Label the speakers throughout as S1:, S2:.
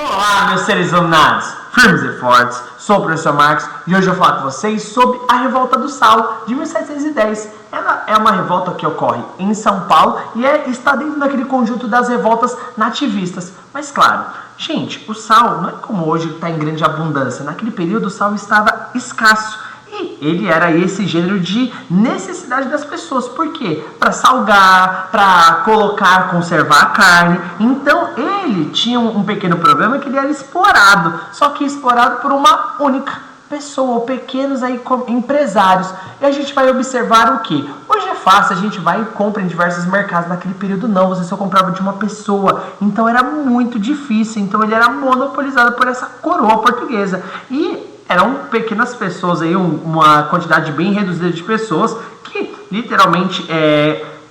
S1: Olá, meus seres iluminados, firmes e fortes, sou o professor Marcos e hoje eu vou falar com vocês sobre a Revolta do Sal de 1710. Ela é uma revolta que ocorre em São Paulo e está dentro daquele conjunto das revoltas nativistas. Mas claro, gente, o sal não é como hoje, está em grande abundância. Naquele período o sal estava escasso. E ele era esse gênero de necessidade das pessoas. Por quê? Para salgar, para colocar, conservar a carne. Então ele tinha um pequeno problema que ele era explorado. Só que explorado por uma única pessoa, ou pequenos aí empresários. E a gente vai observar o quê? Hoje é fácil, a gente vai e compra em diversos mercados. Naquele período não, você só comprava de uma pessoa. Então era muito difícil. Então ele era monopolizado por essa coroa portuguesa. E eram pequenas pessoas, aí, uma quantidade bem reduzida de pessoas que literalmente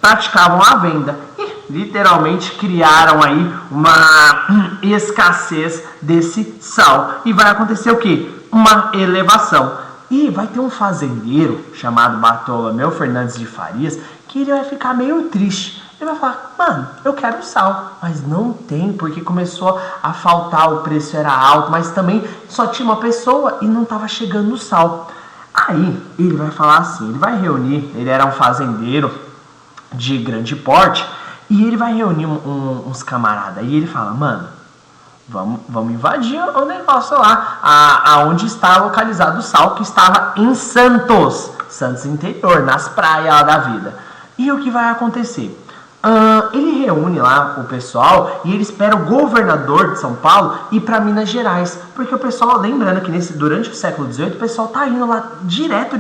S1: praticavam a venda e literalmente criaram aí uma escassez desse sal. E vai acontecer o quê? Uma elevação. E vai ter um fazendeiro chamado Bartolomeu Fernandes de Farias que ele vai ficar meio triste. Ele vai falar, mano, eu quero sal, mas não tem, porque começou a faltar, o preço era alto, mas também só tinha uma pessoa e não estava chegando o sal. Aí ele vai falar assim, ele vai reunir, ele era um fazendeiro de grande porte, e ele vai reunir uns camaradas, e ele fala, mano, vamos invadir o negócio lá, aonde está localizado o sal, que estava em Santos interior, nas praias lá da vida. E o que vai acontecer? Ele reúne lá o pessoal e ele espera o governador de São Paulo ir para Minas Gerais, porque o pessoal, lembrando que durante o século XVIII, o pessoal tá indo lá direto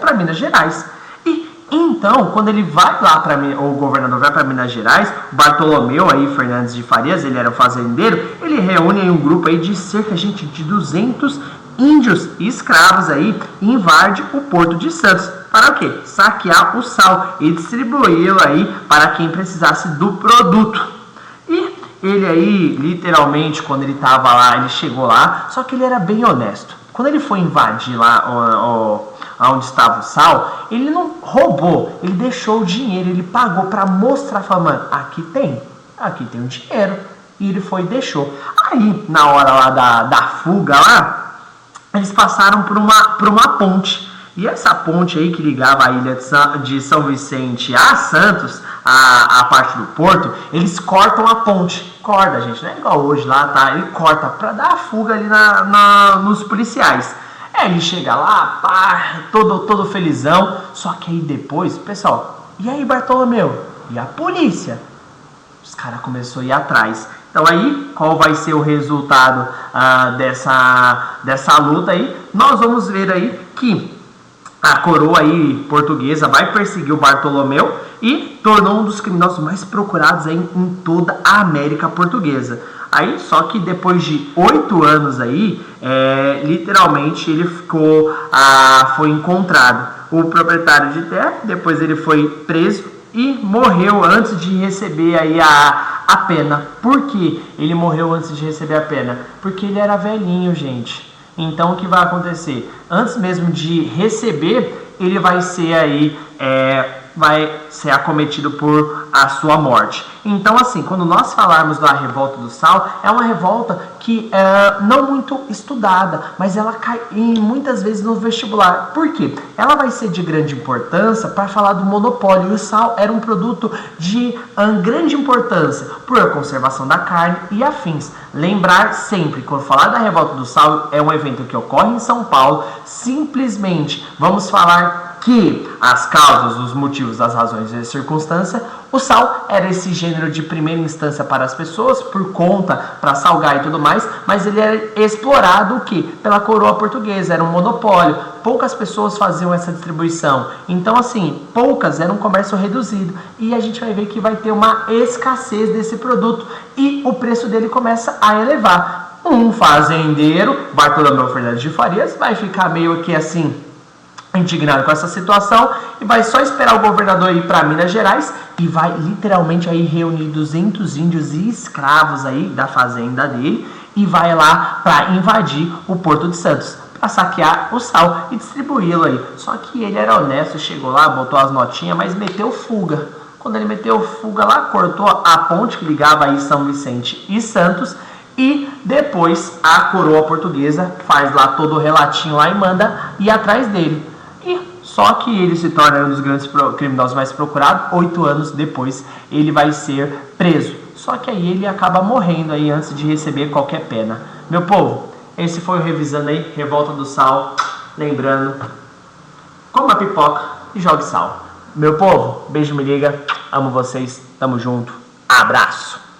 S1: para Minas Gerais. E então, quando ele vai lá o governador vai para Minas Gerais, Bartolomeu aí Fernandes de Farias, ele era um fazendeiro, ele reúne aí um grupo aí de cerca de 200 índios e escravos aí e invade o Porto de Santos. Para o quê? Saquear o sal e distribuí-lo aí para quem precisasse do produto. E ele aí, literalmente, quando ele estava lá, ele chegou lá, só que ele era bem honesto. Quando ele foi invadir lá onde estava o sal, ele não roubou, ele deixou o dinheiro, ele pagou para mostrar, falando, mano, aqui tem o dinheiro. E ele foi e deixou. Aí, na hora lá da fuga lá, eles passaram por uma ponte. E essa ponte aí que ligava a ilha de São Vicente a Santos, a parte do porto, eles cortam a ponte. Corta, gente, não é igual hoje lá, tá? Ele corta pra dar a fuga ali nos policiais. Ele chega lá, pá, todo felizão. Só que aí depois, pessoal, e aí Bartolomeu? E a polícia? Os caras começaram a ir atrás. Então aí, qual vai ser o resultado dessa luta aí? Nós vamos ver aí que a coroa aí portuguesa vai perseguir o Bartolomeu e tornou um dos criminosos mais procurados aí em toda a América Portuguesa. Aí, só que depois de 8 anos aí, literalmente ele foi encontrado. O proprietário de terra, depois ele foi preso e morreu antes de receber aí a pena. Por que ele morreu antes de receber a pena? Porque ele era velhinho, gente. Então o que vai acontecer? Antes mesmo de receber, ele vai ser aí, vai ser acometido por a sua morte. Então assim, quando nós falarmos da Revolta do Sal, é uma revolta que não muito estudada, mas ela cai muitas vezes no vestibular. Por quê? Ela vai ser de grande importância para falar do monopólio. E o sal era um produto de grande importância por a conservação da carne e afins. Lembrar sempre, quando falar da Revolta do Sal, é um evento que ocorre em São Paulo. Simplesmente vamos falar que as causas, os motivos, as razões e as circunstâncias, o sal era esse gênero de primeira instância para as pessoas, por conta, para salgar e tudo mais, mas ele era explorado o quê? Pela coroa portuguesa, era um monopólio, poucas pessoas faziam essa distribuição, então assim, poucas, era um comércio reduzido, e a gente vai ver que vai ter uma escassez desse produto, e o preço dele começa a elevar. Um fazendeiro, Bartolomeu Fernandes de Farias, vai ficar meio que assim, indignado com essa situação e vai só esperar o governador ir para Minas Gerais e vai literalmente aí reunir 200 índios e escravos aí da fazenda dele e vai lá para invadir o Porto de Santos, para saquear o sal e distribuí-lo aí. Só que ele era honesto, chegou lá, botou as notinhas, mas meteu fuga. Quando ele meteu fuga lá, cortou a ponte que ligava aí São Vicente e Santos E depois a coroa portuguesa faz lá todo o relatinho lá e manda ir atrás dele. E só que ele se torna um dos grandes criminosos mais procurados. 8 anos depois ele vai ser preso. Só que aí ele acaba morrendo aí antes de receber qualquer pena. Meu povo, esse foi o Revisando aí, Revolta do Sal. Lembrando, coma pipoca e jogue sal. Meu povo, beijo, me liga. Amo vocês, tamo junto. Abraço.